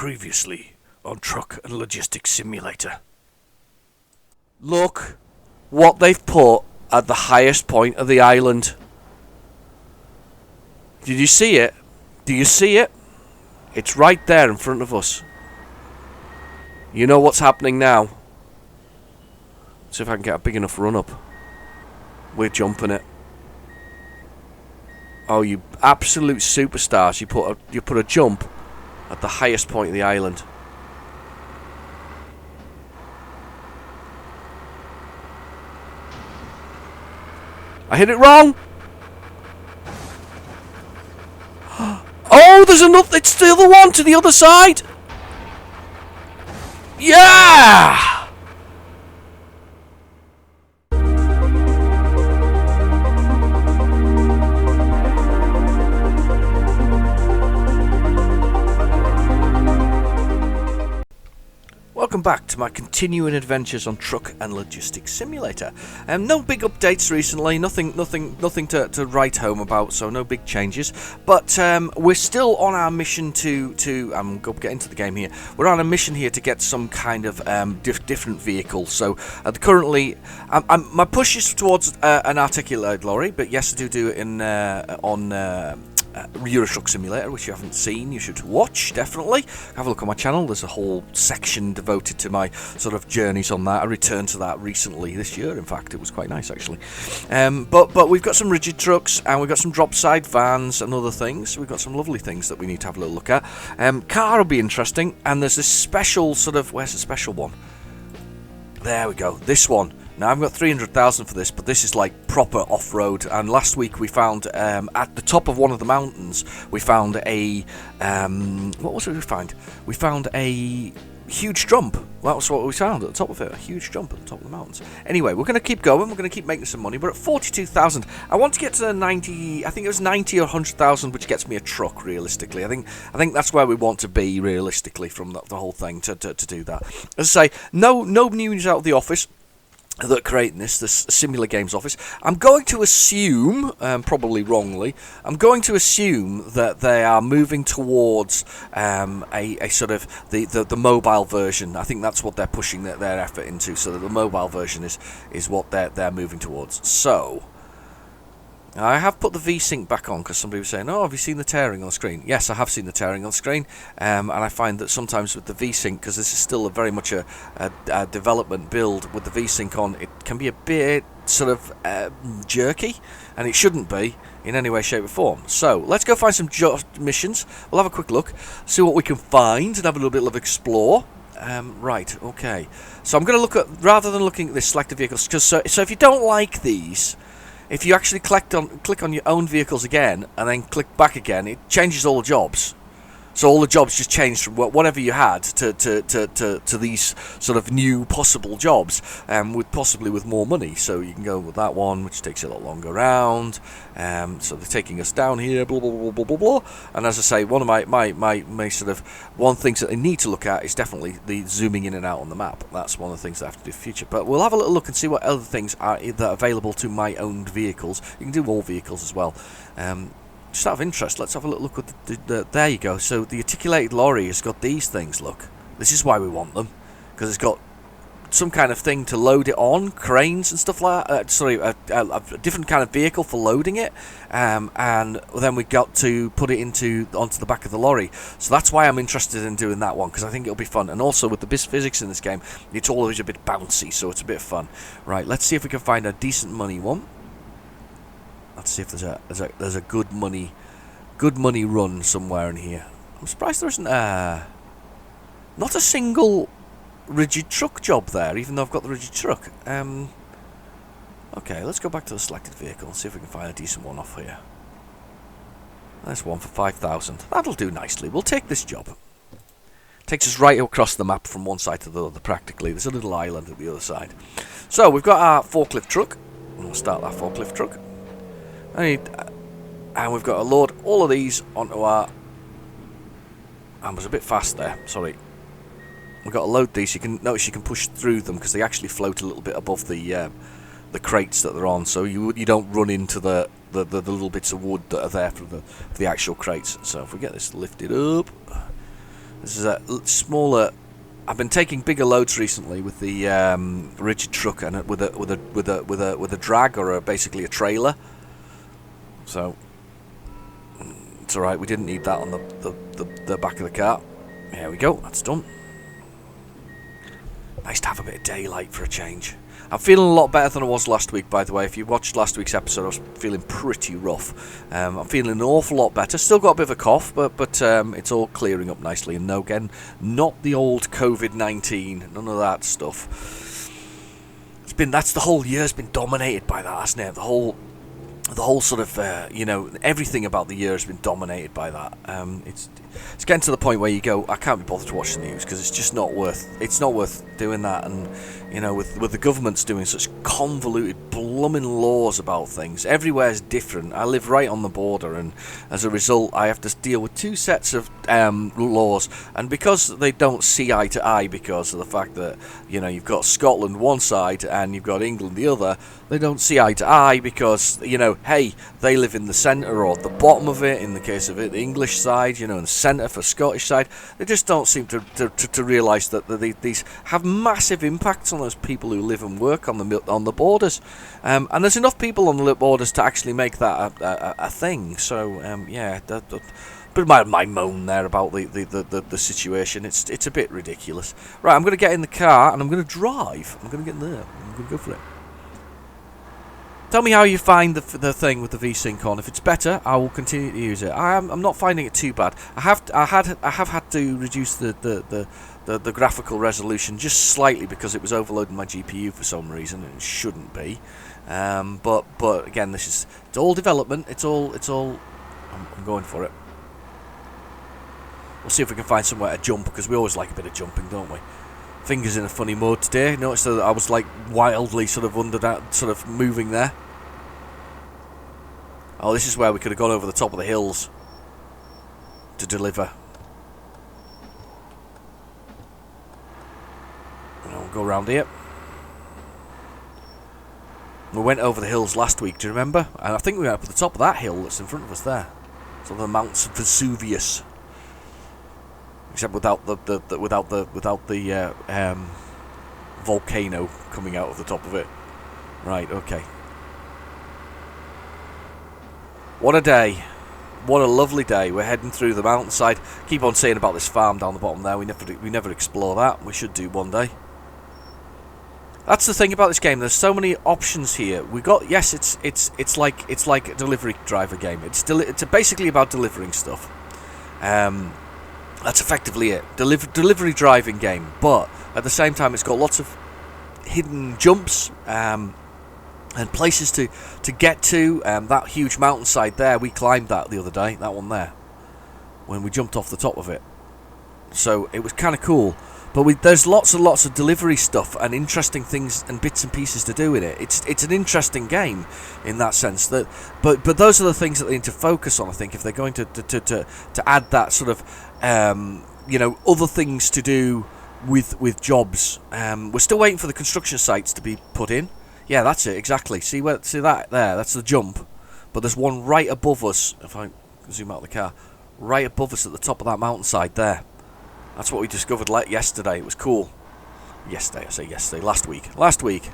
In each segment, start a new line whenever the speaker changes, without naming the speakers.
Previously on Truck and Logistics Simulator. Look what they've put at the highest point of the island. Did you see it? Do you see it? It's right there in front of us. You know what's happening now? See if I can get a big enough run up. We're jumping it. Oh, you absolute superstars. You put a jump at the highest point of the island. I hit it wrong. Oh, there's another. It's the other one to the other side. Yeah! Welcome back to my continuing adventures on Truck and Logistics Simulator. No big updates recently, nothing to write home about, so no big changes. But we're still on our mission to I'm going to get into the game here. We're on a mission here to get some kind of different vehicle. So currently, my push is towards an articulated lorry, but yes, I do it on Euro Truck Simulator, which you haven't seen. You should watch, definitely. Have a look on my channel. There's a whole section devoted to my sort of journeys on that. I returned to that recently this year. In fact, it was quite nice, actually. But we've got some rigid trucks, and we've got some drop side vans and other things. We've got some lovely things that we need to have a little look at. Car will be interesting, and there's this special sort of... Where's the special one? There we go. This one. Now, I've got 300,000 for this, but this is like proper off-road. And last week we found, at the top of one of the mountains, we found a... what was it we found? We found a huge jump. That was what we found at the top of it, a huge jump at the top of the mountains. Anyway, we're going to keep going. We're going to keep making some money. We're at 42,000. I want to get to 90... I think it was 90 or 100,000, which gets me a truck, realistically. I think that's where we want to be, realistically, from the whole thing, to do that. As I say, no news out of the office that are creating this Simula Games office. I'm going to assume, probably wrongly, I'm going to assume that they are moving towards a sort of the mobile version. I think that's what they're pushing their effort into, so that the mobile version is what they're moving towards. So I have put the V-Sync back on because somebody was saying, oh, have you seen the tearing on the screen? Yes, I have seen the tearing on the screen, and I find that sometimes with the V-Sync, because this is still very much a development build, with the V-Sync on, it can be a bit sort of jerky, and it shouldn't be in any way, shape or form. So let's go find some missions. We'll have a quick look, see what we can find, and have a little bit of explore. Right, okay. So I'm going to look at, rather than looking at this selected vehicles, because so if you don't like these, if you actually click on your own vehicles again and then click back again, it changes all the jobs. So all the jobs just changed from whatever you had to these sort of new possible jobs, possibly with more money. So you can go with that one, which takes a lot longer around. So they're taking us down here, blah blah blah blah blah blah. And as I say, one of my sort of things that they need to look at is definitely the zooming in and out on the map. That's one of the things they have to do in the future. But we'll have a little look and see what other things are that are available to my owned vehicles. You can do all vehicles as well. Just out of interest, let's have a little look at there you go. So the articulated lorry has got these things, look. This is why we want them, because it's got some kind of thing to load it on, cranes and stuff like that. A different kind of vehicle for loading it, and then we got to put it onto the back of the lorry. So that's why I'm interested in doing that one, because I think it'll be fun. And also with the physics in this game, it's always a bit bouncy, so it's a bit of fun. Right, let's see if we can find a decent money one. Let's see if there's a good money run somewhere in here. I'm surprised there isn't not a single rigid truck job there, even though I've got the rigid truck. Okay, let's go back to the selected vehicle and see if we can find a decent one off here. There's one for 5,000. That'll do nicely. We'll take this job. Takes us right across the map from one side to the other, practically. There's a little island at the other side. So we've got our forklift truck. We'll start that forklift truck. And we've got to load all of these onto our... I was a bit fast there, sorry. We've got to load these. You can notice you can push through them because they actually float a little bit above the crates that they're on, so you don't run into the little bits of wood that are there for the actual crates. So if we get this lifted up, This is a smaller. I've been taking bigger loads recently with the rigid truck and with a drag or basically a trailer. So it's all right. We didn't need that on the back of the car. There we go. That's done. Nice to have a bit of daylight for a change. I'm feeling a lot better than I was last week, by the way. If you watched last week's episode, I was feeling pretty rough. I'm feeling an awful lot better. Still got a bit of a cough, but it's all clearing up nicely. And no, again, not the old COVID-19, none of that stuff. That's the whole year's been dominated by that, hasn't it? The whole sort of everything about the year has been dominated by that. It's getting to the point where you go, I can't be bothered to watch the news because it's just not worth. It's not worth doing that. And with the government's doing such convoluted, blooming laws about things, everywhere's different. I live right on the border, and as a result, I have to deal with two sets of laws. And because they don't see eye to eye, because of the fact that you've got Scotland one side and you've got England the other, they don't see eye to eye because hey, they live in the centre or at the bottom of it. In the case of it, the English side, and the centre for Scottish side, they just don't seem to realise that these have massive impacts on those people who live and work on the borders, and there's enough people on the borders to actually make that a thing. So but my moan there about the situation, it's a bit ridiculous. Right, I'm going to get in the car and I'm going to drive. I'm going to get in there. I'm going to go for it. Tell me how you find the thing with the V-Sync on. If it's better, I will continue to use it. I'm not finding it too bad. I have had to reduce the graphical resolution just slightly because it was overloading my GPU for some reason, and it shouldn't be. But again, it's all development. It's all. I'm going for it. We'll see if we can find somewhere to jump, because we always like a bit of jumping, don't we? Fingers in a funny mode today. Noticed that I was like wildly sort of under that, sort of moving there. Oh, this is where we could have gone over the top of the hills to deliver. And we'll go around here. We went over the hills last week, do you remember? And I think we went up at the top of that hill that's in front of us there. It's on the Mount Vesuvius. Except without the volcano coming out of the top of it. Right, okay. What a day. What a lovely day. We're heading through the mountainside. Keep on saying about this farm down the bottom there. We never explore that. We should do one day. That's the thing about this game. There's so many options here. We got, yes, it's like a delivery driver game. It's basically about delivering stuff. That's effectively it. Delivery driving game, but at the same time it's got lots of hidden jumps and places to get to. That huge mountainside there, we climbed that the other day, that one there, when we jumped off the top of it. So it was kind of cool. But there's lots and lots of delivery stuff and interesting things and bits and pieces to do in it. It's an interesting game in that sense. But those are the things that they need to focus on, I think, if they're going to add that sort of other things to do with jobs. We're still waiting for the construction sites to be put in. Yeah, that's it exactly. See that there? That's the jump. But there's one right above us. If I zoom out of the car, right above us at the top of that mountainside there. That's what we discovered yesterday. It was cool. Yesterday, I say yesterday. Last week.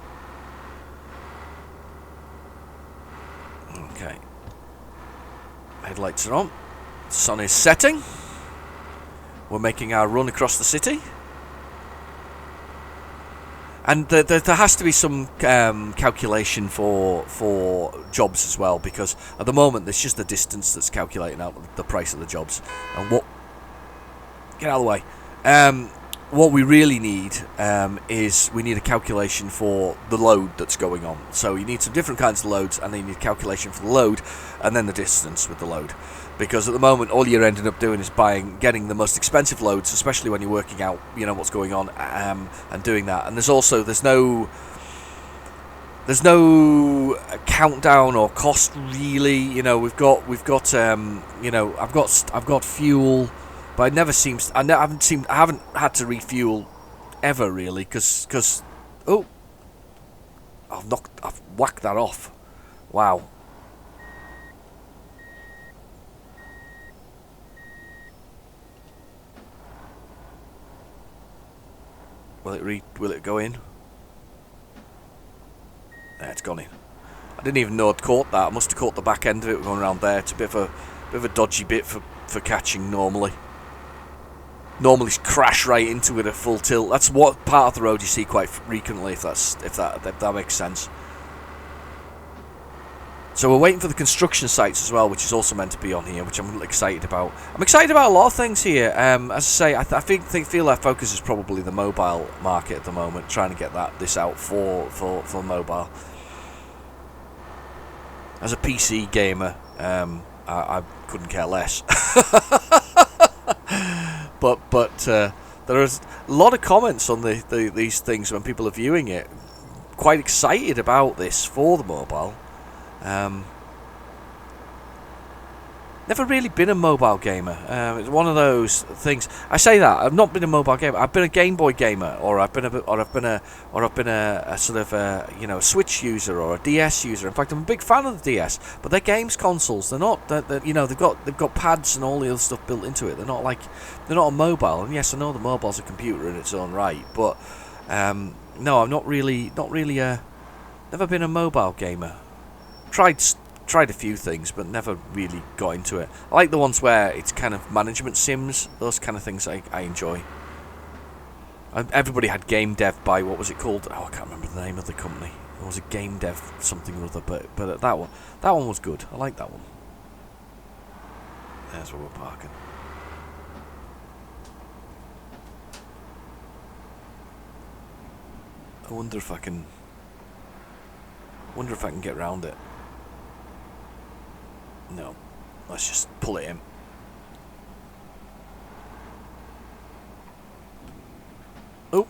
Okay. Headlights are on. Sun is setting. We're making our run across the city. And there has to be some calculation for jobs as well, because at the moment it's just the distance that's calculating out the price of the jobs. And get out of the way. What we really need is we need a calculation for the load that's going on. So you need some different kinds of loads, and then you need a calculation for the load, and then the distance with the load. Because at the moment, all you're ending up doing is getting the most expensive loads, especially when you're working out, what's going on, and doing that. And there's no countdown or cost really. I've got fuel. But it never seems. I haven't had to refuel ever really, because I've whacked that off. Wow. Will it go in? There, it's gone in. I didn't even know I'd caught that. I must have caught the back end of it going around there. It's a bit of a dodgy bit for catching normally. Normally crash right into it at full tilt. That's what part of the road you see quite frequently, if that makes sense. So we're waiting for the construction sites as well, which is also meant to be on here, which I'm really excited about. I'm excited about a lot of things here. As I say, I feel our focus is probably the mobile market at the moment, trying to get this out for mobile. As a PC gamer, I couldn't care less. but there is a lot of comments on these things when people are viewing it, quite excited about this for the mobile. Never really been a mobile gamer. It's one of those things. I say that I've not been a mobile gamer. I've been a Game Boy gamer, or I've been a sort of a Switch user or a DS user. In fact, I'm a big fan of the DS. But they're games consoles. They're not. They've got pads and all the other stuff built into it. They're not a mobile. And yes, I know the mobile's a computer in its own right, but no, I'm not really never been a mobile gamer. Tried a few things, but never really got into it. I like the ones where it's kind of management sims. Those kind of things I enjoy. Everybody had game dev by, what was it called? Oh, I can't remember the name of the company. It was a game dev something or other, but that one was good. I like that one. There's where we're parking. I wonder if I can get around it. No, let's just pull it in. Oh.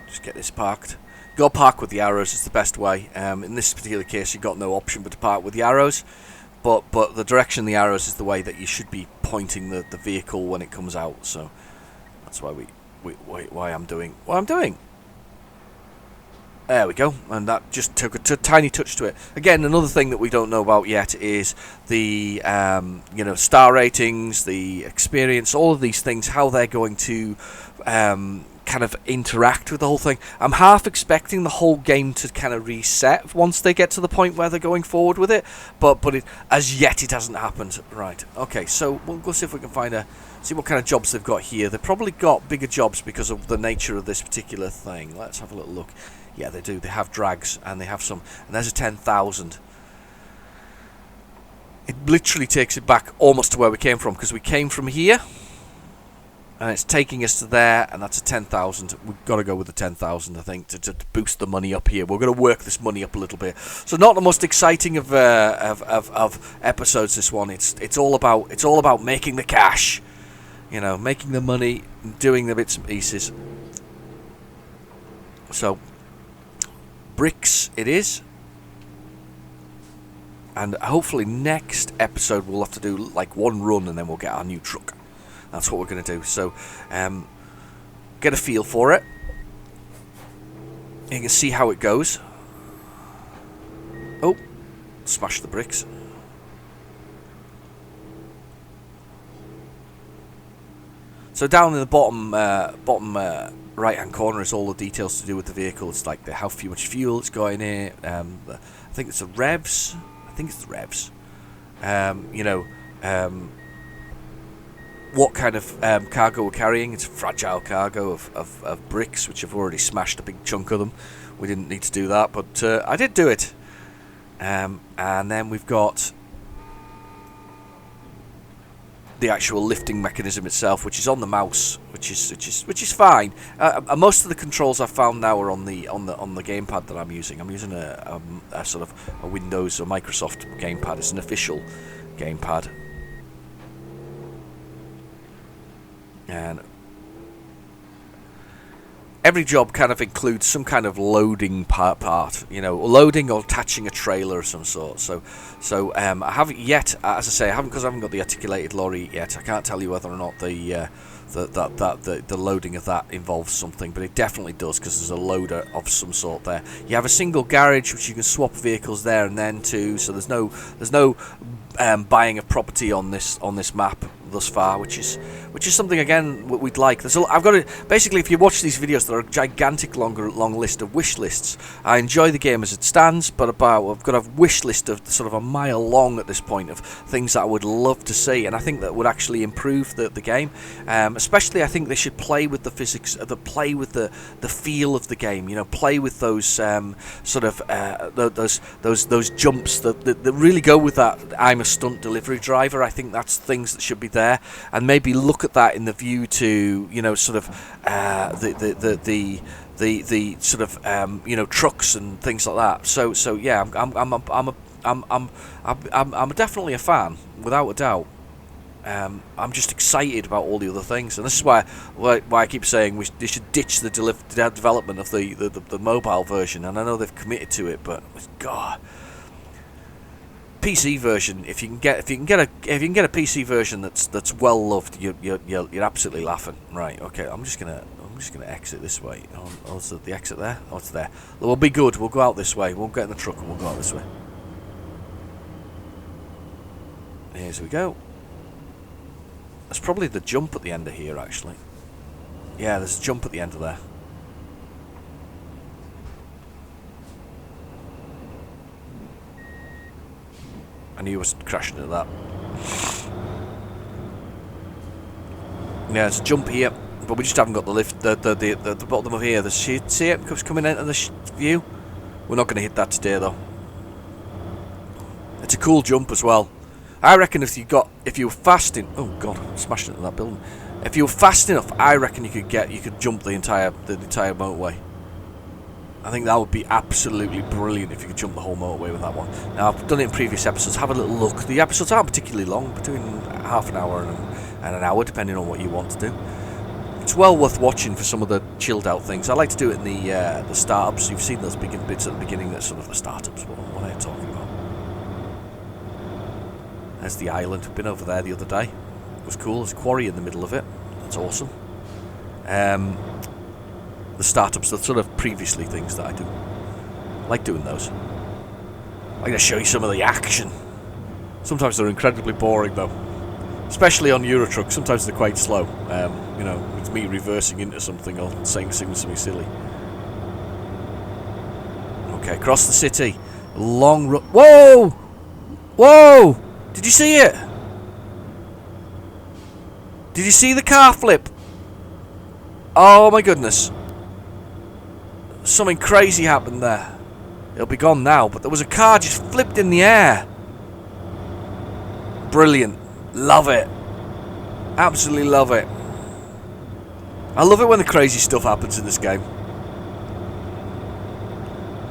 Just get this parked. Go park with the arrows is the best way. In this particular case, you've got no option but to park with the arrows. But the direction of the arrows is the way that you should be pointing the vehicle when it comes out. So that's why why I'm doing what I'm doing. There we go, and that just took a tiny touch to it. Again, another thing that we don't know about yet is the star ratings, the experience, all of these things, how they're going to kind of interact with the whole thing. I'm half expecting the whole game to kind of reset once they get to the point where they're going forward with it, but as yet it hasn't happened. Right, okay, so we'll go see if we can see what kind of jobs they've got here. They've probably got bigger jobs because of the nature of this particular thing. Let's have a little look. Yeah, they do. They have drags, and they have some. And there's a 10,000. It literally takes it back almost to where we came from, because we came from here, and it's taking us to there, and that's a 10,000. We've got to go with the 10,000, I think, to boost the money up here. We're going to work this money up a little bit. So not the most exciting of episodes. This one. It's all about making the cash, making the money, doing the bits and pieces. So. Bricks it is, and hopefully next episode we'll have to do like one run and then we'll get our new truck. That's what we're going to do. So get a feel for it. You can see how it goes. Oh, smash the bricks. So down in the bottom right hand corner is all the details to do with the vehicle. It's like how much fuel it's got in it. I think it's the revs. What kind of cargo we're carrying. It's fragile cargo of bricks, which I've already smashed a big chunk of them. We didn't need to do that, but I did do it. And then we've got the actual lifting mechanism itself, which is on the mouse, which is fine. Most of the controls I've found now are on the gamepad that I'm using. I'm using a sort of a Windows or Microsoft gamepad. It's an official gamepad, and every job kind of includes some kind of loading part, you know, loading or attaching a trailer of some sort. So I haven't yet, as I say, because I haven't got the articulated lorry yet. I can't tell you whether or not the loading of that involves something, but it definitely does, because there's a loader of some sort there. You have a single garage which you can swap vehicles there and then to, so there's no buying a property on this map thus far, which is something again we'd like. I've got to basically, if you watch these videos, there are a gigantic long list of wish lists. I enjoy the game as it stands, but I've got a wish list of sort of a mile long at this point of things that I would love to see, and I think that would actually improve the game. Especially, I think they should play with the physics, play with the feel of the game. You know, play with those sort of those jumps that really go with that. I'm a stunt delivery driver. I think that's things that should be there, and maybe look at that in the view to, you know, sort of the sort of you know, trucks and things like that. So yeah, I'm definitely a fan, without a doubt. I'm just excited about all the other things, and this is why I keep saying they should ditch the development of the mobile version. And I know they've committed to it, but God, PC version. If you can get a PC version that's well loved, you're absolutely laughing. Right? Okay. I'm just gonna exit this way. Oh, is the exit there? Oh, it's there. We'll be good. We'll go out this way. We'll get in the truck and we'll go out this way. Here we go. There's probably the jump at the end of here, actually. Yeah, there's a jump at the end of there. I knew I was crashing into that. Yeah, there's a jump here, but we just haven't got the lift. The bottom of here. See it? It's coming into the view. We're not going to hit that today, though. It's a cool jump as well. I reckon if you were fast in, oh god, I smashed into that building. If you were fast enough, I reckon you could jump the entire motorway. I think that would be absolutely brilliant if you could jump the whole motorway with that one. Now, I've done it in previous episodes. Have a little look. The episodes aren't particularly long, between half an hour and an hour, depending on what you want to do. It's well worth watching for some of the chilled out things. I like to do it in the startups. You've seen those big bits at the beginning. That's sort of the startups. What are you talking about? There's the island. Been over there the other day. It was cool. There's a quarry in the middle of it. That's awesome. The startups, the sort of previously things that I do. I like doing those. I like to show you some of the action. Sometimes they're incredibly boring though. Especially on Eurotruck. Sometimes they're quite slow. You know, it's me reversing into something or saying something silly. Okay, across the city. Long run. Whoa! Whoa! Did you see it? Did you see the car flip? Oh my goodness. Something crazy happened there. It'll be gone now, but there was a car just flipped in the air. Brilliant. Love it. Absolutely love it. I love it when the crazy stuff happens in this game.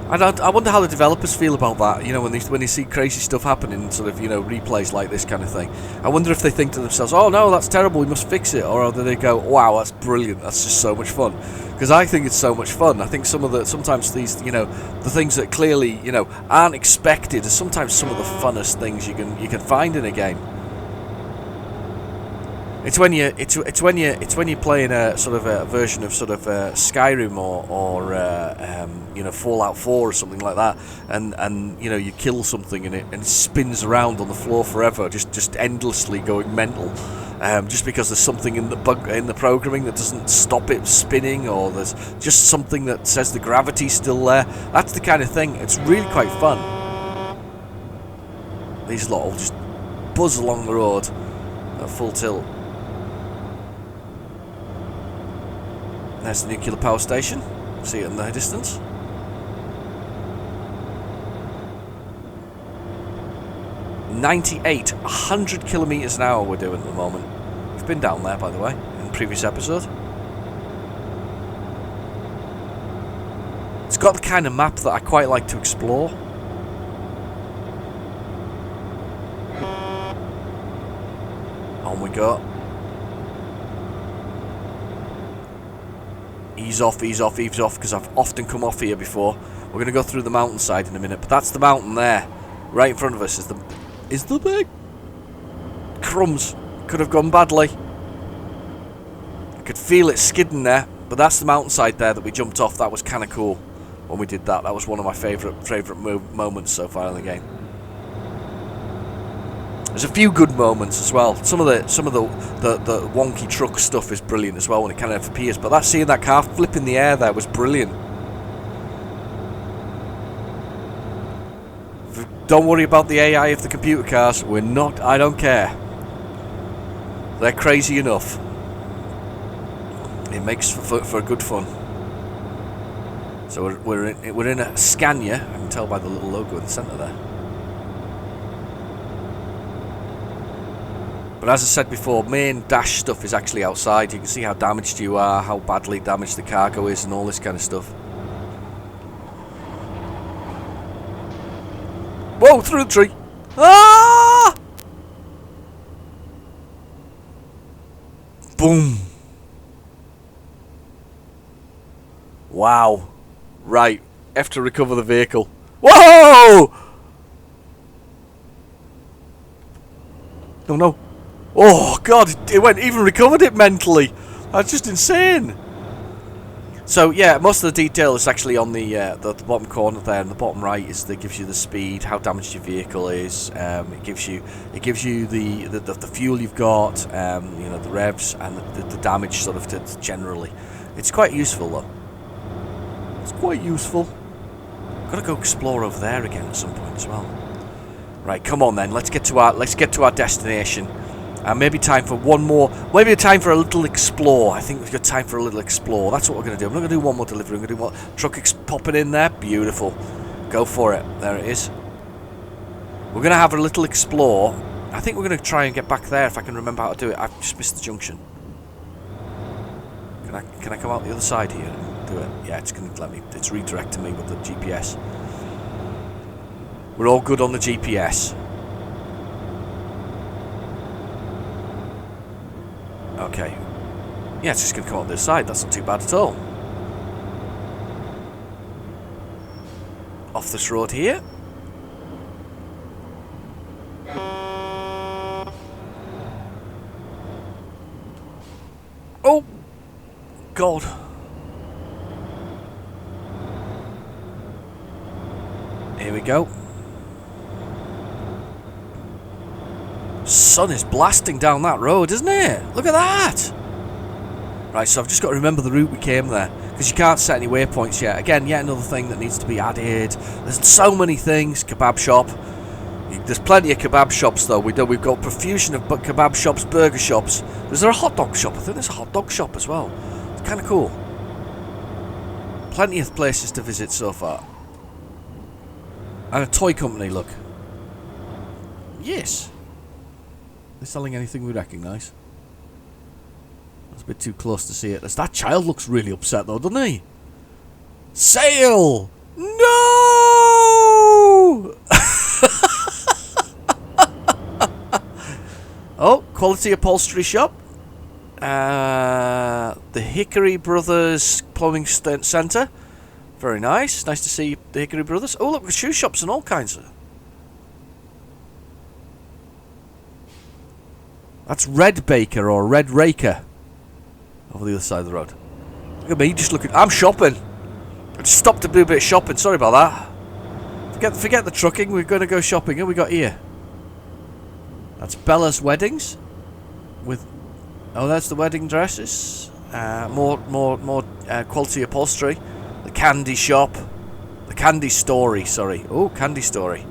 I wonder how the developers feel about that, you know, when they see crazy stuff happen in sort of, you know, replays like this kind of thing. I wonder if they think to themselves, oh no, that's terrible, we must fix it, or do they go, wow, that's brilliant, that's just so much fun. Because I think it's so much fun. I think sometimes these, you know, the things that clearly, you know, aren't expected are sometimes some of the funnest things you can find in a game. It's when you're playing a sort of a version of sort of Skyrim or you know, Fallout 4 or something like that, and you know, you kill something and it spins around on the floor forever, just endlessly going mental, just because there's something in the programming that doesn't stop it spinning, or there's just something that says the gravity's still there. That's the kind of thing. It's really quite fun. These lot will just buzz along the road at full tilt. There's the nuclear power station. See it in the distance. (98) 100 kilometers an hour we're doing at the moment. We've been down there, by the way, in the previous episode. It's got the kind of map that I quite like to explore. On we go. Ease off, ease off, ease off, because I've often come off here before. We're going to go through the mountainside in a minute, but that's the mountain there. Right in front of us is the big crumbs. Could have gone badly. I could feel it skidding there, but that's the mountainside there that we jumped off. That was kind of cool when we did that. That was one of my favourite moments so far in the game. There's a few good moments as well. Some of the wonky truck stuff is brilliant as well when it kind of appears. But seeing that car flip in the air there was brilliant. Don't worry about the AI of the computer cars. We're not. I don't care. They're crazy enough. It makes for good fun. So we're in a Scania. I can tell by the little logo in the centre there. But as I said before, main dash stuff is actually outside. You can see how damaged you are, how badly damaged the cargo is, and all this kind of stuff. Whoa, through the tree! Ah! Boom! Wow. Right. Have to recover the vehicle. Whoa! Oh no. Oh god, it went, even recovered it mentally. That's just insane. So yeah, most of the detail is actually on the bottom corner there, and the bottom right is that gives you the speed, how damaged your vehicle is. It gives you the fuel you've got, you know, the revs and the damage sort of generally. It's quite useful though. It's quite useful. Got to go explore over there again at some point as well. Right, come on then. Let's get to our destination. Maybe time for one more. Maybe time for a little explore. I think we've got time for a little explore. That's what we're going to do. I'm not going to do one more delivery. I'm going to do one truck popping in there. Beautiful. Go for it. There it is. We're going to have a little explore. I think we're going to try and get back there if I can remember how to do it. I've just missed the junction. Can I come out the other side here and do it? Yeah, it's going to let me. It's redirecting me with the GPS. We're all good on the GPS. Okay. Yeah, it's just going to come out this side. That's not too bad at all. Off this road here. Oh! God. Here we go. Sun is blasting down that road, isn't it? Look at that! Right, so I've just got to remember the route we came there, because you can't set any waypoints yet. Again, yet another thing that needs to be added. There's so many things. Kebab shop. There's plenty of kebab shops though. We've got profusion of kebab shops, burger shops. Is there a hot dog shop? I think there's a hot dog shop as well. It's kind of cool. Plenty of places to visit so far. And a toy company, look. Yes. They're selling anything we recognise. That's a bit too close to see it. That child looks really upset though, doesn't he? Sale! No! Oh, quality upholstery shop. The Hickory Brothers Plumbing Centre. Very nice. Nice to see the Hickory Brothers. Oh, look, shoe shops and all kinds of. That's Red Baker or Red Raker. Over the other side of the road. Look at me, just looking. I'm shopping. I just stopped to do a bit of shopping. Sorry about that. Forget the trucking. We're going to go shopping. What we got here? That's Bella's Weddings. With, oh, that's the wedding dresses. More quality upholstery. The candy shop. The candy story. Sorry. Oh, candy story.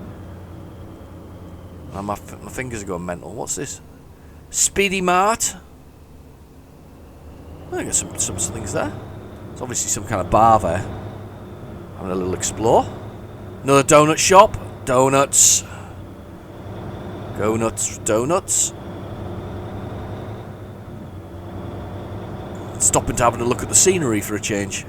Oh, my fingers are going mental. What's this? Speedy Mart. I got some things there. It's obviously some kind of bar there. Having a little explore. Another donut shop. Donuts. Go nuts, donuts. Stopping to have a look at the scenery for a change.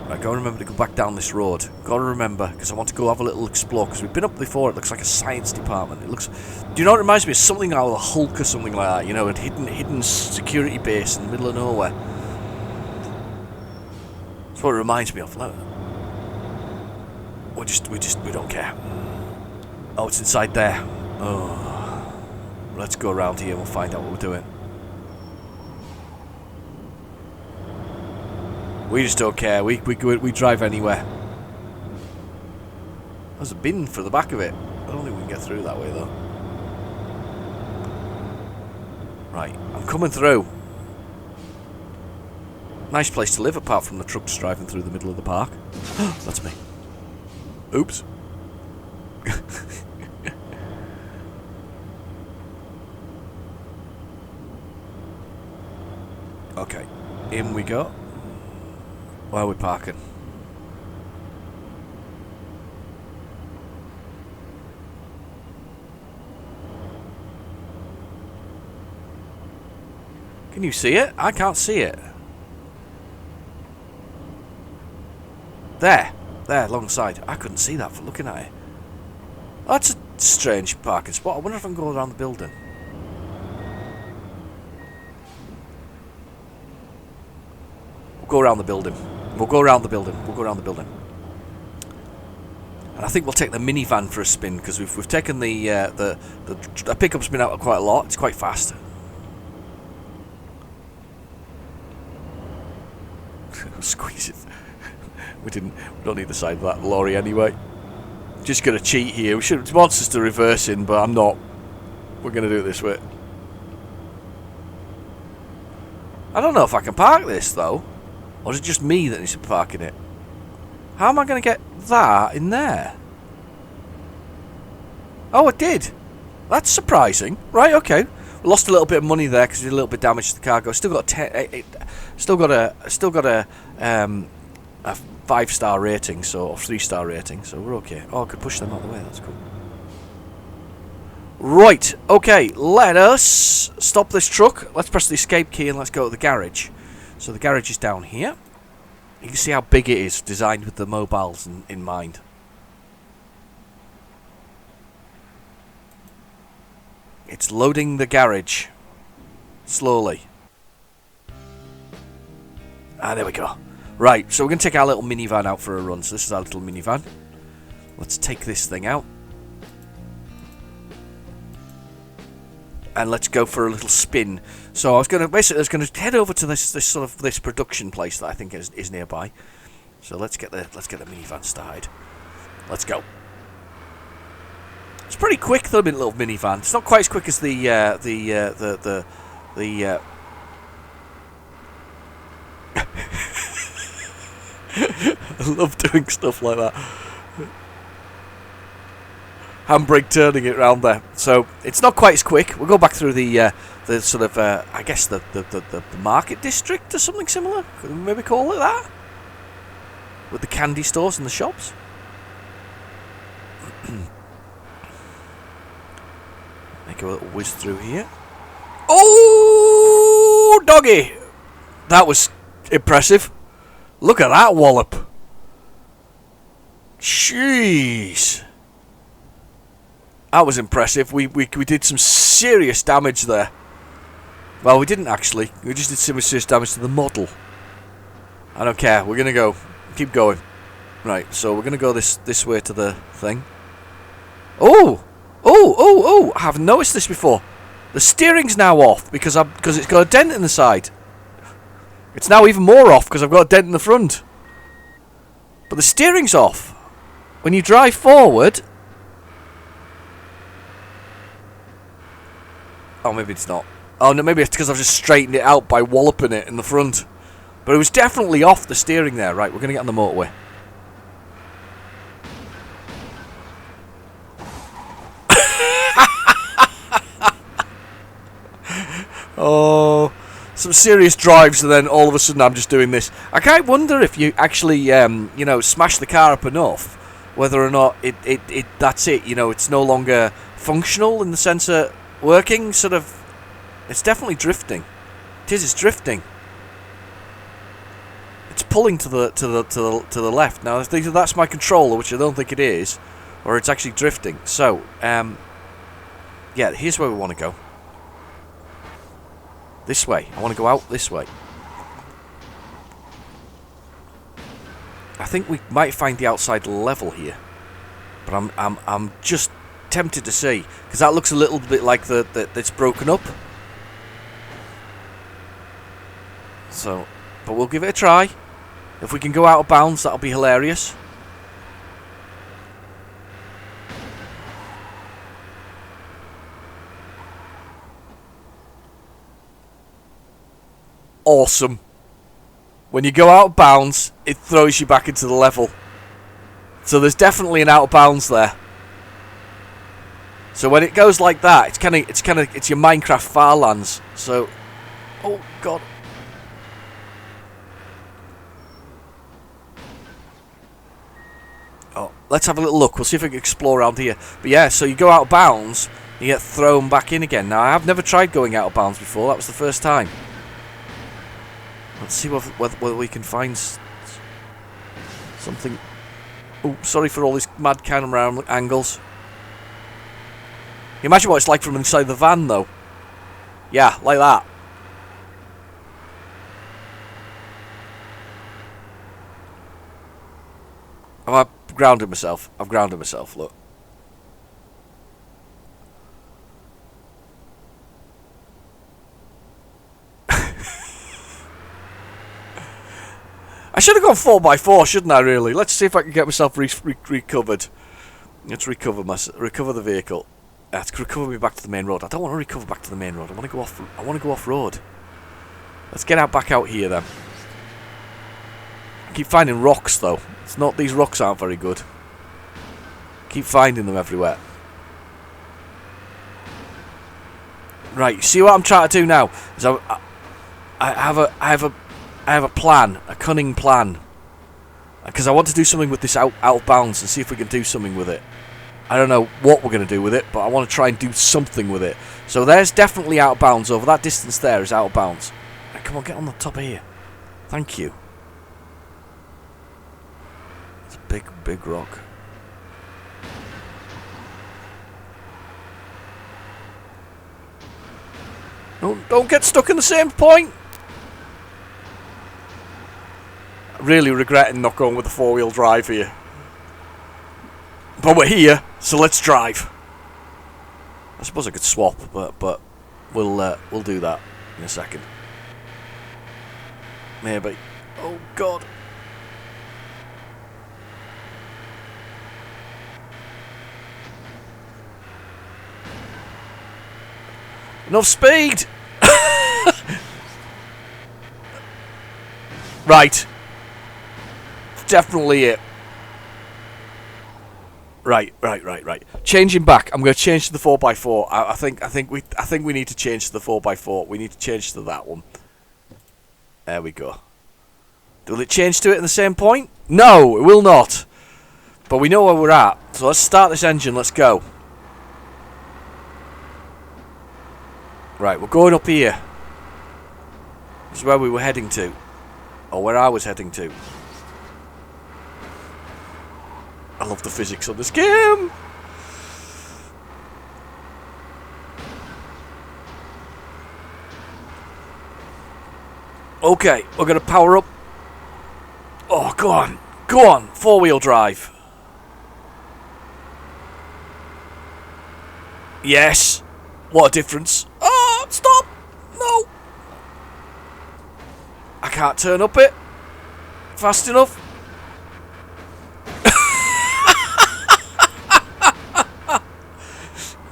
Right, gotta remember to go back down this road. Gotta remember, because I want to go have a little explore. Because we've been up before. It looks like a science department. It looks. Do you know what it reminds me of? Something out of the Hulk or something like that. You know, a hidden security base in the middle of nowhere. what it reminds me of. Look. We don't care. Oh, it's inside there. Oh. Let's go around here and we'll find out what we're doing. We just don't care. We drive anywhere. There's a bin for the back of it. I don't think we can get through that way though. Right, I'm coming through. Nice place to live apart from the trucks driving through the middle of the park. That's me. Oops. Okay, in we go. Where are we parking? Can you see it? I can't see it. There, alongside. I couldn't see that for looking at it. Oh, that's a strange parking spot. I wonder if I can go around the building. We'll go around the building. We'll go around the building. We'll go around the building. And I think we'll take the minivan for a spin because we've taken the pickup's been out quite a lot. It's quite fast. Squeeze it. We don't need the side of that lorry anyway. Just gonna cheat here. It wants us to reverse in, but I'm not. We're gonna do it this way. I don't know if I can park this though, or is it just me that needs to park in it? How am I gonna get that in there? Oh, it did. That's surprising. Right? Okay. We lost a little bit of money there because we did a little bit of damage to the cargo. Still got a 5-star rating, so or 3-star rating, so we're okay. Oh, I could push them out of the way. That's cool. Right. Okay. Let us stop this truck. Let's press the escape key and let's go to the garage. So the garage is down here. You can see how big it is, designed with the mobiles in mind. It's loading the garage. Slowly. Ah, there we go. Right, so we're going to take our little minivan out for a run. So this is our little minivan. Let's take this thing out. And let's go for a little spin. So I was going to head over to this production place that I think is nearby. So let's get the minivan started. Let's go. It's pretty quick, the little minivan. It's not quite as quick as the I love doing stuff like that. Handbrake turning it round there. So it's not quite as quick. We'll go back through the sort of I guess the market district or something similar. Could we maybe call it that? With the candy stores and the shops. Make a little whiz through here. Oh, doggy! That was impressive. Look at that wallop. Jeez. That was impressive. We did some serious damage there. Well, we didn't actually. We just did some serious damage to the model. I don't care. We're going to go. Keep going. Right, so we're going to go this way to the thing. Oh! Oh! I haven't noticed this before. The steering's now off because it's got a dent in the side. It's now even more off because I've got a dent in the front. But the steering's off. When you drive forward... Oh, maybe it's not. Oh, no, maybe it's because I've just straightened it out by walloping it in the front. But it was definitely off the steering there. Right, we're going to get on the motorway. Oh, some serious drives, and then all of a sudden I'm just doing this. I kind of wonder if you actually, smash the car up enough, whether or not that's it. You know, it's no longer functional in the sense of working. Sort of, it's definitely drifting. It's drifting. It's pulling to the left. Now, either that's my controller, which I don't think it is, or it's actually drifting. So, yeah, here's where we want to go. This way. I want to go out this way. I think we might find the outside level here, but I'm just tempted to see, because that looks a little bit like it's broken up. So, but we'll give it a try. If we can go out of bounds, that'll be hilarious. Awesome. When you go out of bounds, it throws you back into the level. So there's definitely an out of bounds there. So when it goes like that, it's your Minecraft farlands. So, oh god. Oh, let's have a little look. We'll see if we can explore around here. But yeah, so you go out of bounds, you get thrown back in again. Now, I've never tried going out of bounds before. That was the first time. Let's see whether we can find something. Oh, sorry for all these mad camera angles. You imagine what it's like from inside the van, though. Yeah, like that. I've grounded myself. Look. I should have gone 4x4, shouldn't I, really? Let's see if I can get myself recovered. Let's recover the vehicle. Let's recover me back to the main road. I don't want to recover back to the main road. I want to go off road. Let's get back out here then. I keep finding rocks though. These rocks aren't very good. Keep finding them everywhere. Right, see what I'm trying to do now? Is I have a plan, a cunning plan, because I want to do something with this out of bounds and see if we can do something with it. I don't know what we're going to do with it, but I want to try and do something with it. So there's definitely out of bounds. Over that distance there is out of bounds. Right, come on, get on the top of here. Thank you. It's a big rock. Don't get stuck in the same point. Really regretting not going with the 4-wheel drive here. But we're here, so let's drive. I suppose I could swap, but we'll do that in a second. Maybe. Oh god. Enough speed. Right. Definitely it. Right. Changing back. I'm going to change to the 4x4. I think we need to change to the 4x4. We need to change to that one. There we go. Will it change to it in the same point? No, it will not. But we know where we're at. So let's start this engine. Let's go. Right, we're going up here. This is where we were heading to. Or where I was heading to. I love the physics of this game. Okay, we're going to power up. Oh, go on. 4-wheel drive. Yes. What a difference. Oh, stop. No. I can't turn up it fast enough.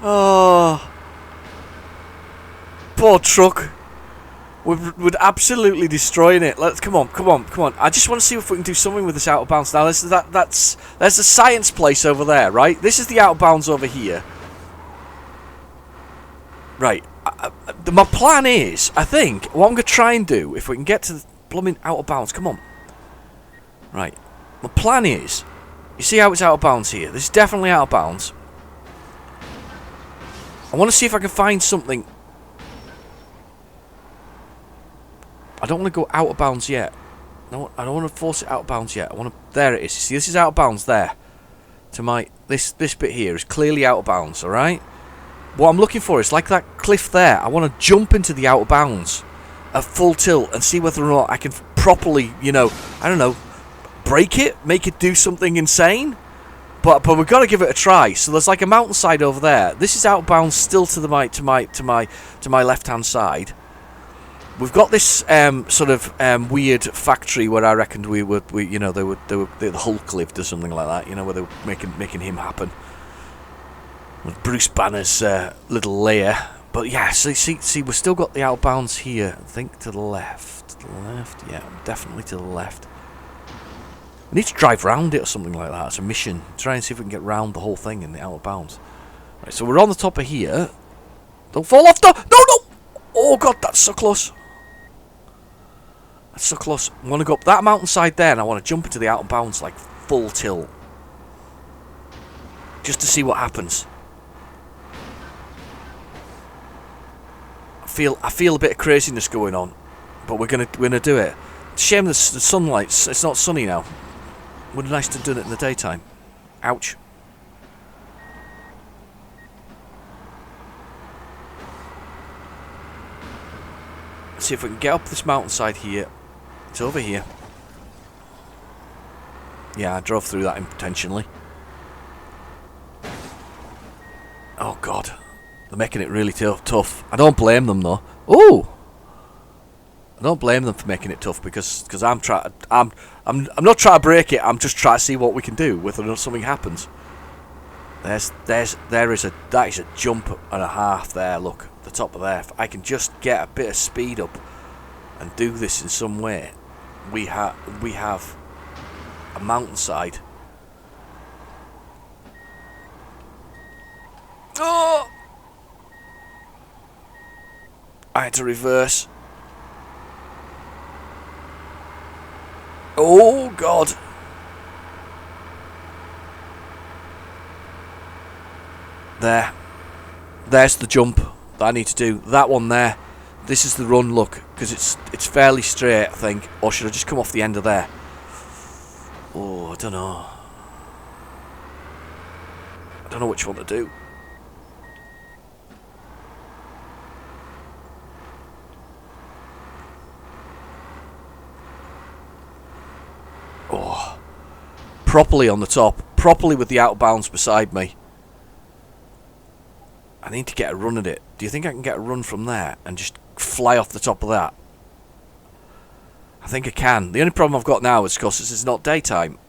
Oh, poor truck. We're absolutely destroying it. Come on. I just want to see if we can do something with this out of bounds. Now, there's the science place over there, right? This is the out of bounds over here. Right. My plan is, I think, what I'm going to try and do, if we can get to the blooming out of bounds. Come on. Right. My plan is, you see how it's out of bounds here? This is definitely out of bounds. I want to see if I can find something. I don't want to go out of bounds yet. No, I don't want to force it out of bounds yet. I want to. There it is. See, this is out of bounds there. To my this bit here is clearly out of bounds. All right. What I'm looking for is like that cliff there. I want to jump into the out of bounds at full tilt and see whether or not I can properly, I don't know, break it, make it do something insane. But we've got to give it a try. So there's like a mountainside over there. This is outbound, still to my left hand side. We've got this sort of weird factory where I reckoned they were the Hulk lived or something like that. You know, where they were making him happen. With Bruce Banner's little lair. But yeah, see, we've still got the outbounds here. I think to the left. To the left, yeah, definitely to the left. We need to drive round it or something like that. It's a mission. Try and see if we can get round the whole thing in the out of bounds. Right, so we're on the top of here. Don't fall off the... No! Oh, God, that's so close. That's so close. I want to go up that mountainside there, and I want to jump into the out of bounds, like, full tilt. Just to see what happens. I feel a bit of craziness going on, but we're gonna do it. It's a shame the sunlight's... It's not sunny now. Would have nice to have done it in the daytime. Ouch. Let's see if we can get up this mountainside here. It's over here. Yeah, I drove through that intentionally. Oh God, they're making it really tough. I don't blame them though. Ooh. I don't blame them for making it tough because I'm not trying to break it. I'm just trying to see what we can do whether something happens. That is a jump and a half there. Look, the top of there. If I can just get a bit of speed up and do this in some way, we have a mountainside. Oh! I had to reverse. Oh, God. There's the jump that I need to do. That one there. This is the run, look. Because it's fairly straight, I think. Or should I just come off the end of there? Oh, I don't know. I don't know which one to do. Oh, properly on the top, properly with the out of bounds beside me. I need to get a run at it. Do you think I can get a run from there and just fly off the top of that? I think I can. The only problem I've got now is, of course, it's not daytime,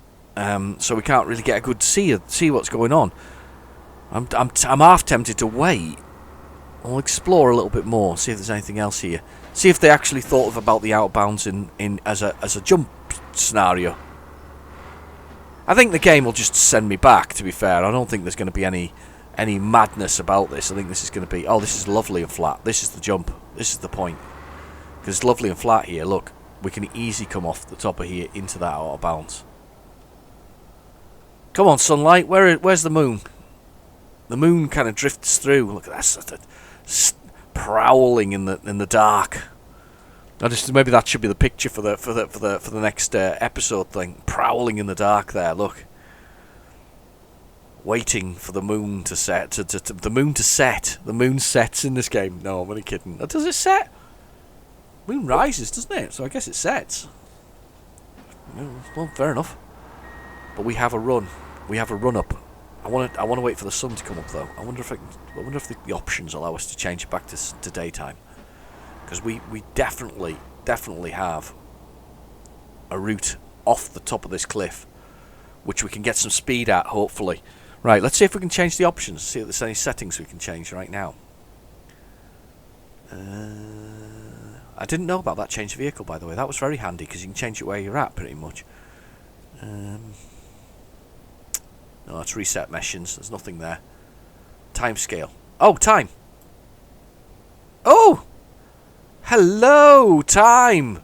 so we can't really get a good see what's going on. I'm half tempted to wait. I'll explore a little bit more, see if there's anything else here. See if they actually thought about the out of bounds in as a jump scenario. I think the game will just send me back, to be fair. I don't think there's going to be any madness about this. I think this is going to be... Oh, this is lovely and flat. This is the jump. This is the point. Because it's lovely and flat here. Look, we can easily come off the top of here into that out of bounds. Come on, sunlight. Where's the moon? The moon kind of drifts through. Look at that. Prowling in the dark. Maybe that should be the picture for the next episode thing. Prowling in the dark there. Look, waiting for the moon to set. The moon to set. The moon sets in this game. No, I'm only kidding. Does it set? Moon rises, doesn't it? So I guess it sets. Well, fair enough. But we have a run. We have a run up. I want to wait for the sun to come up though. I wonder if the options allow us to change it back to daytime. Because we definitely have a route off the top of this cliff, which we can get some speed at, hopefully. Right, let's see if we can change the options, see if there's any settings we can change right now. I didn't know about that change vehicle, by the way. That was very handy, because you can change it where you're at, pretty much. No, that's reset missions. There's nothing there. Time scale. Oh, time! Oh! Hello, time!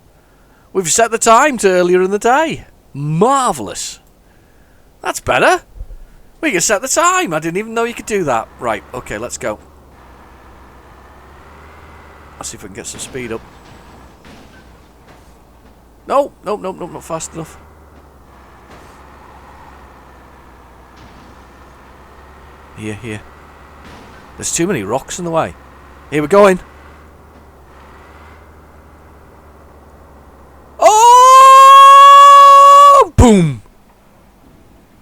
We've set the time to earlier in the day. Marvellous. That's better. We can set the time. I didn't even know you could do that. Right, okay, let's go. Let's see if we can get some speed up. No, not fast enough. Here. There's too many rocks in the way. Here we're going. Oh! Boom! Boom!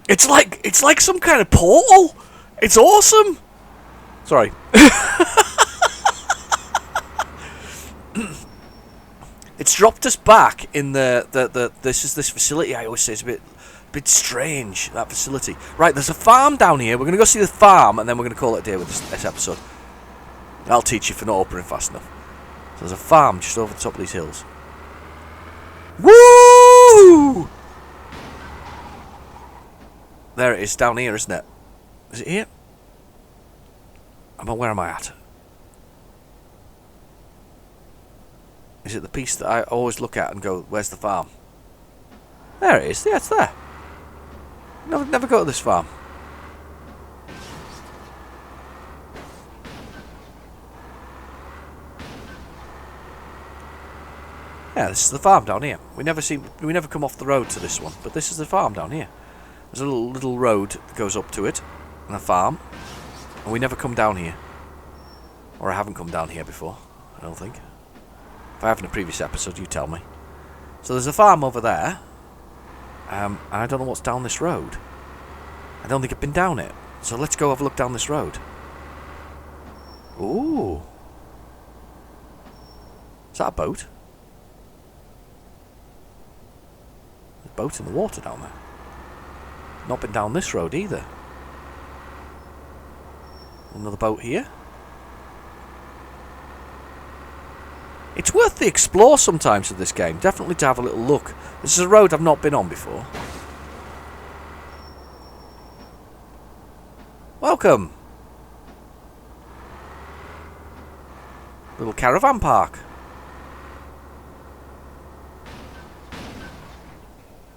It's like some kind of portal. It's awesome. Sorry. It's dropped us back in this facility. I always say it's a bit strange, that facility. Right, there's a farm down here. We're gonna go see the farm, and then we're gonna call it a day with this episode. I'll teach you for not opening fast enough. So there's a farm just over the top of these hills. Woo! There it is, down here, isn't it? Is it here? Where am I at? Is it the piece that I always look at and go, where's the farm? There it is. Yeah, it's there. Never go to this farm. Yeah, this is the farm down here. We never come off the road to this one, but this is the farm down here. There's a little road that goes up to it, and a farm, and we never come down here. Or I haven't come down here before, I don't think. If I have in a previous episode, you tell me. So there's a farm over there, and I don't know what's down this road. I don't think I've been down it. So let's go have a look down this road. Ooh. Is that a boat? There's a boat in the water down there. Not been down this road either. Another boat here. It's worth the explore sometimes of this game. Definitely to have a little look. This is a road I've not been on before. Welcome. Little caravan park.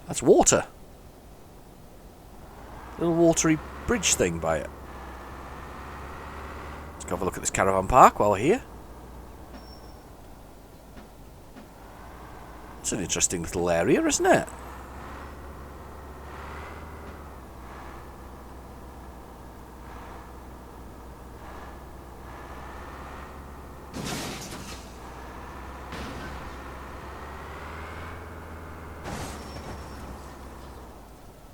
That's water. Little watery bridge thing by it. Let's go have a look at this caravan park while we're here. It's an interesting little area, isn't it?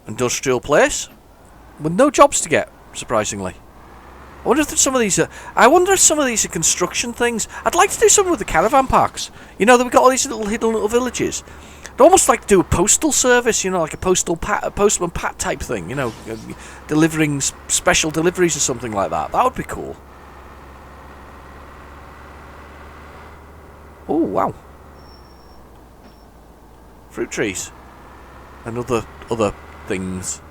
Industrial place with no jobs to get, surprisingly. I wonder if some of these are construction things. I'd like to do something with the caravan parks. You know, that we've got all these hidden little villages. I'd almost like to do a postal service, you know, like a postman pat type thing, you know, delivering special deliveries or something like that. That would be cool. Oh, wow. Fruit trees. And other things.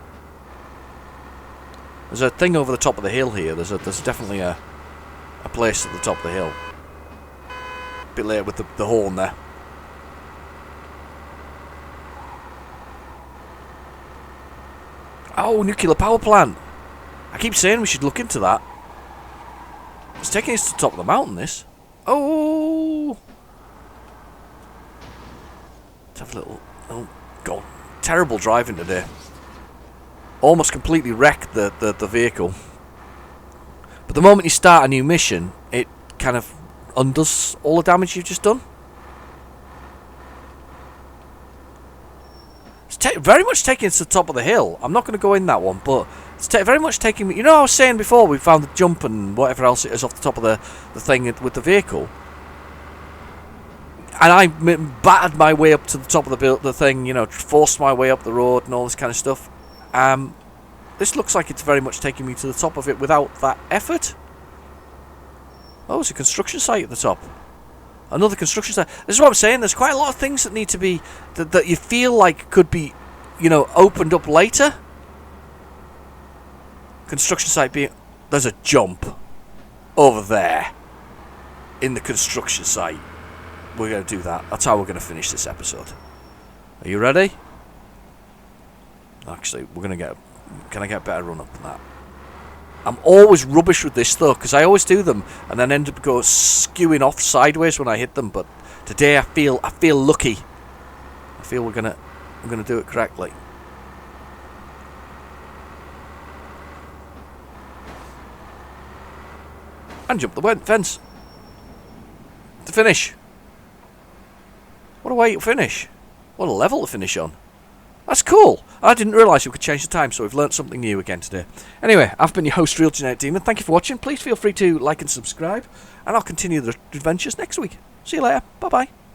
There's a thing over the top of the hill here. There's definitely a place at the top of the hill. A bit later with the horn there. Oh, nuclear power plant. I keep saying we should look into that. It's taking us to the top of the mountain, this. Oh! Let's have a little... Oh, God. Terrible driving today. Almost completely wrecked the vehicle. But the moment you start a new mission, it kind of undoes all the damage you've just done. It's very much taking us to the top of the hill. I'm not going to go in that one, but it's very much taking me... You know, I was saying before we found the jump and whatever else it is off the top of the thing with the vehicle. And I battered my way up to the top of the thing, you know, forced my way up the road and all this kind of stuff. This looks like it's very much taking me to the top of it without that effort. Oh, it's a construction site at the top. Another construction site. This is what I'm saying. There's quite a lot of things that need to be... That you feel like could be, you know, opened up later. Construction site being... There's a jump over there in the construction site. We're going to do that. That's how we're going to finish this episode. Are you ready? Actually, we're going to get... Can I get a better run up than that? I'm always rubbish with this, though, because I always do them and then end up skewing off sideways when I hit them. But today I feel lucky. I feel we're going to do it correctly. And jump the fence. To finish. What a way to finish. What a level to finish on. That's cool. I didn't realise you could change the time, so we've learnt something new again today. Anyway, I've been your host, Real Genetic Demon. Thank you for watching. Please feel free to like and subscribe, and I'll continue the adventures next week. See you later. Bye-bye.